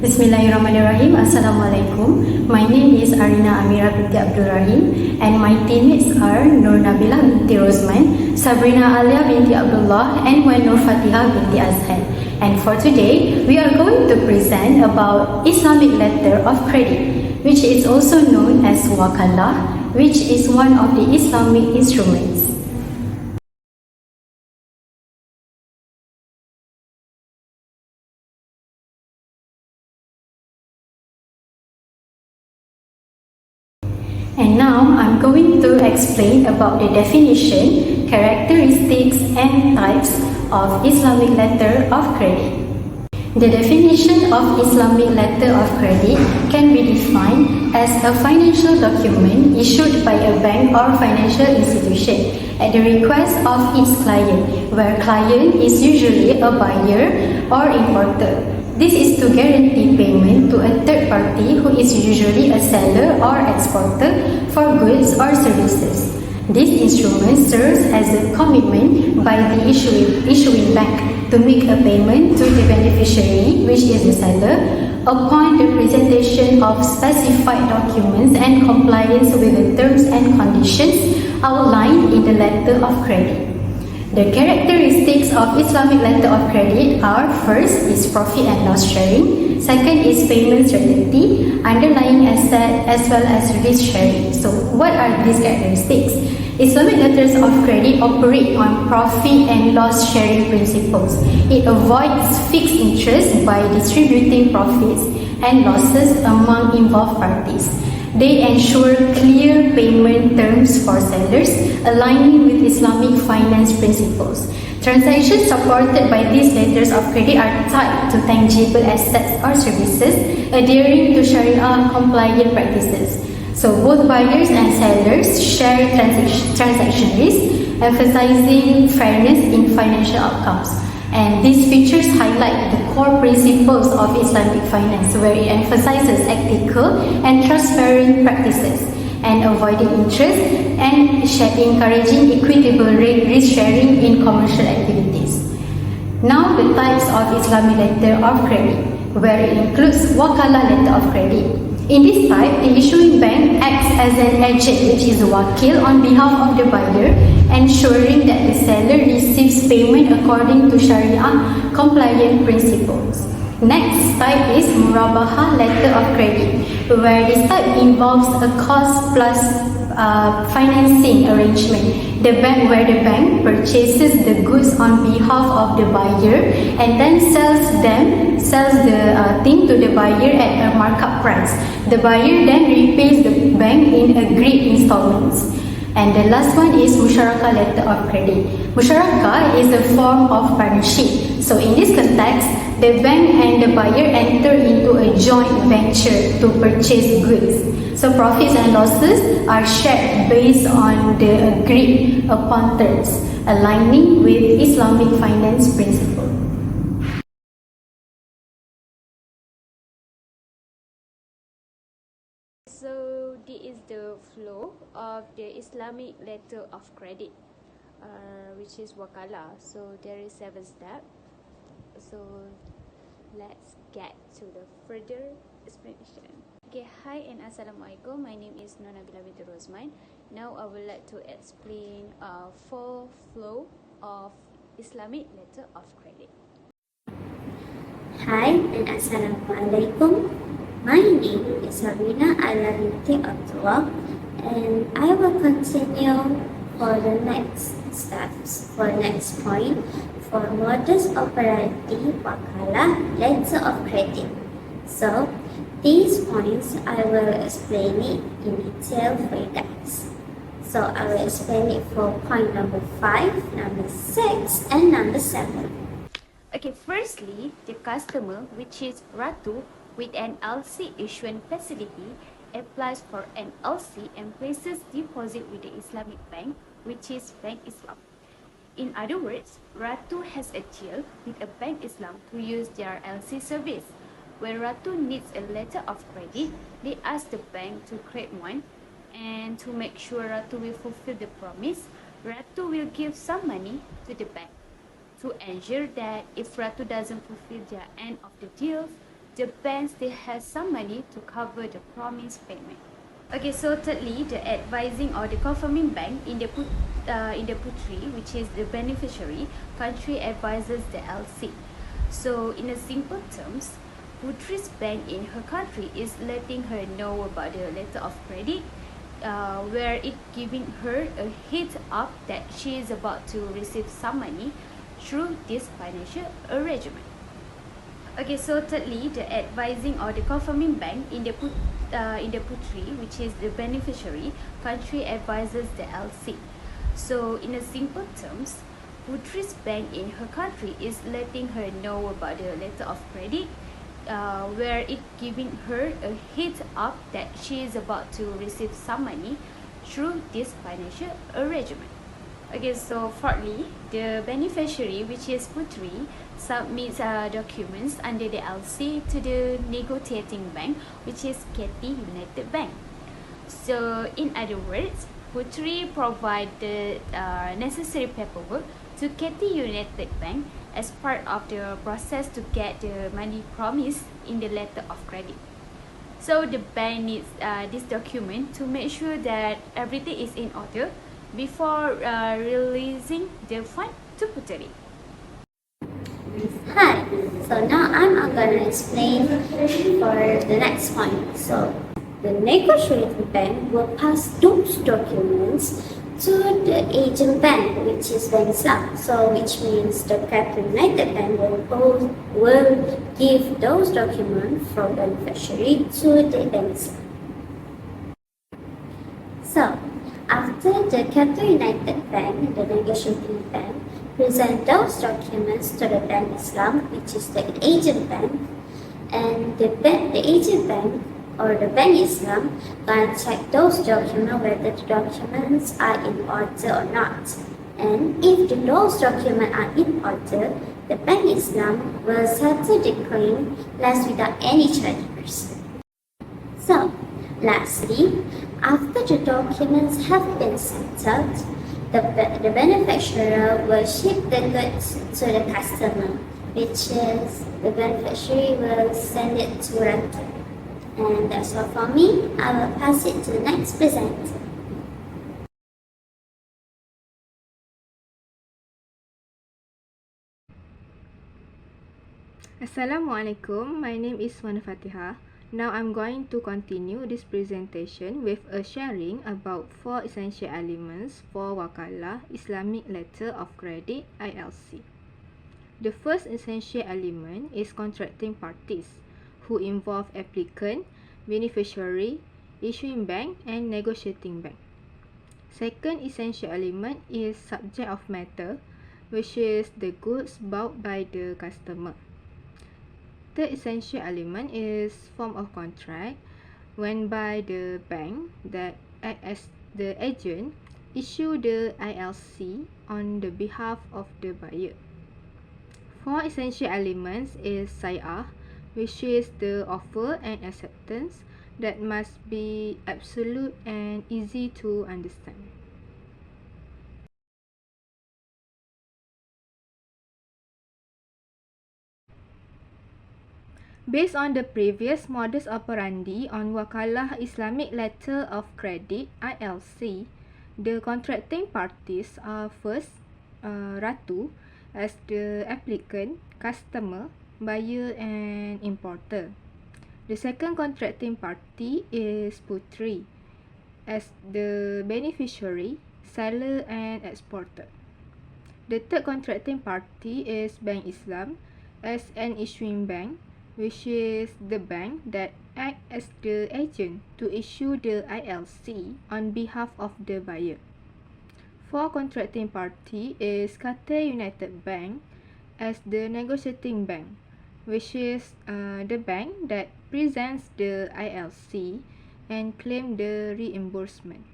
Bismillahirrahmanirrahim. Assalamualaikum. My name is Arina Amira binti Abdul Rahim and my teammates are Nur Nabilah binti Rosman, Sabrina Alia binti Abdullah and Wan Nur Fatihah binti Azhan. And for today, we are going to present about Islamic letter of credit, which is also known as Wakalah, which is one of the Islamic instruments. And now I'm going to explain about the definition, characteristics and types of Islamic letter of credit. The definition of Islamic letter of credit can be defined as a financial document issued by a bank or financial institution at the request of its client, where client is usually a buyer or importer. This is to guarantee payment to a third party who is usually a seller or exporter for goods or services. This instrument serves as a commitment by the issuing bank to make a payment to the beneficiary, which is the seller, upon the presentation of specified documents and compliance with the terms and conditions outlined in the letter of credit. The characteristics of Islamic letter of credit are: first is profit and loss sharing, second is payment certainty, underlying asset, as well as risk sharing. So what are these characteristics? Islamic letters of credit operate on profit and loss sharing principles. It avoids fixed interest by distributing profits and losses among involved parties. They ensure clear payment terms for sellers, aligning with Islamic finance principles. Transactions supported by these letters of credit are tied to tangible assets or services, adhering to Sharia compliant practices. So both buyers and sellers share transaction risk, emphasizing fairness in financial outcomes. And these features highlight the core principles of Islamic finance, where it emphasizes ethical and transparent practices and avoiding interest and encouraging equitable risk sharing in commercial activities. Now the types of Islamic letter of credit, where it includes Wakalah letter of credit. In this type, the issuing bank acts as an agent, which is a wakil, on behalf of the buyer, ensuring that the seller receives payment according to Sharia compliant principles. Next type is Murabahah letter of credit, where this type involves a cost plus financing arrangement. The bank purchases the goods on behalf of the buyer and then sells the thing to the buyer at a markup price. The buyer then repays the bank in agreed installments. And the last one is Musyarakah letter of credit. Musyarakah is a form of partnership. So in this context, the bank and the buyer enter into a joint venture to purchase goods. So profits and losses are shared based on the agreed upon terms, aligning with Islamic finance principles. So this is the flow of the Islamic letter of credit, which is Wakalah. So there is 7 steps. So let's get to the further explanation. Okay, hi and Assalamualaikum. My name is Nur Nabilah binti Rosman. Now I would like to explain 4 flow of Islamic letter of credit. Hi and Assalamualaikum. My name is Sabrina Alia binti Abdullah, and I will continue for the next steps, for next point, for modus operandi Wakalah letter of credit. So these points I will explain it in detail for you guys. So I will explain it for point number 5, number 6, and number 7. Okay, firstly, the customer, which is Ratu, with an LC issuance facility, applies for an LC and places deposit with the Islamic bank, which is Bank Islam. In other words, Ratu has a deal with a Bank Islam to use their LC service. When Ratu needs a letter of credit, they ask the bank to create one, and to make sure Ratu will fulfill the promise, Ratu will give some money to the bank to ensure that if Ratu doesn't fulfill their end of the deal, the bank still has some money to cover the promised payment. Okay, so thirdly, the advising or the confirming bank in the putri, which is the beneficiary country, advises the LC. So in a simple terms, Putri's bank in her country is letting her know about the letter of credit, where it giving her a heads up that she is about to receive some money through this financial arrangement. Okay, so thirdly, the advising or the confirming bank in the putri, which is the beneficiary country, advises the LC. So in a simple terms, Putri's bank in her country is letting her know about the letter of credit, where it giving her a heads up that she is about to receive some money through this financial arrangement. Okay, so fourthly, the beneficiary, which is Putri, submits documents under the LC to the negotiating bank, which is Katie United Bank. So in other words, Putri provide the necessary paperwork to Katie United Bank as part of the process to get the money promised in the letter of credit. So the bank needs this document to make sure that everything is in order before releasing the fund to Putri. Hi, so now I'm going to explain for the next point. So the negotiating bank will pass those documents to the agent bank, which is Bank Islam. So which means the Capital United Bank will give those documents from beneficiary to the Bank Islam. So after the Capital United Bank, the negotiating bank, present those documents to the Bank Islam, which is the agent bank, and the agent bank or the Bank Islam can check those documents whether the documents are in order or not. And if those documents are in order, the Bank Islam will settle the claim less without any charges. So, lastly, after the documents have been settled, the beneficiary will ship the goods to the customer, which is the beneficiary will send it to Ratu. And that's all for me. I will pass it to the next presenter. Assalamualaikum, my name is Fatihah. Now I'm going to continue this presentation with a sharing about 4 essential elements for Wakalah Islamic Letter of Credit ILC. The first essential element is contracting parties, who involve applicant, beneficiary, issuing bank and negotiating bank. Second essential element is subject of matter, which is the goods bought by the customer. Third essential element is form of contract, whereby the bank that act as the agent issue the ILC on the behalf of the buyer. Fourth essential elements is sayah, which is the offer and acceptance that must be absolute and easy to understand. Based on the previous modus operandi on Wakalah Islamic Letter of Credit ILC, the contracting parties are first Ratu as the applicant, customer, buyer and importer. The second contracting party is Putri as the beneficiary, seller and exporter. The third contracting party is Bank Islam as an issuing bank, which is the bank that act as the agent to issue the ILC on behalf of the buyer. Fourth contracting party is Qatar United Bank as the negotiating bank, which is the bank that presents the ILC and claim the reimbursement.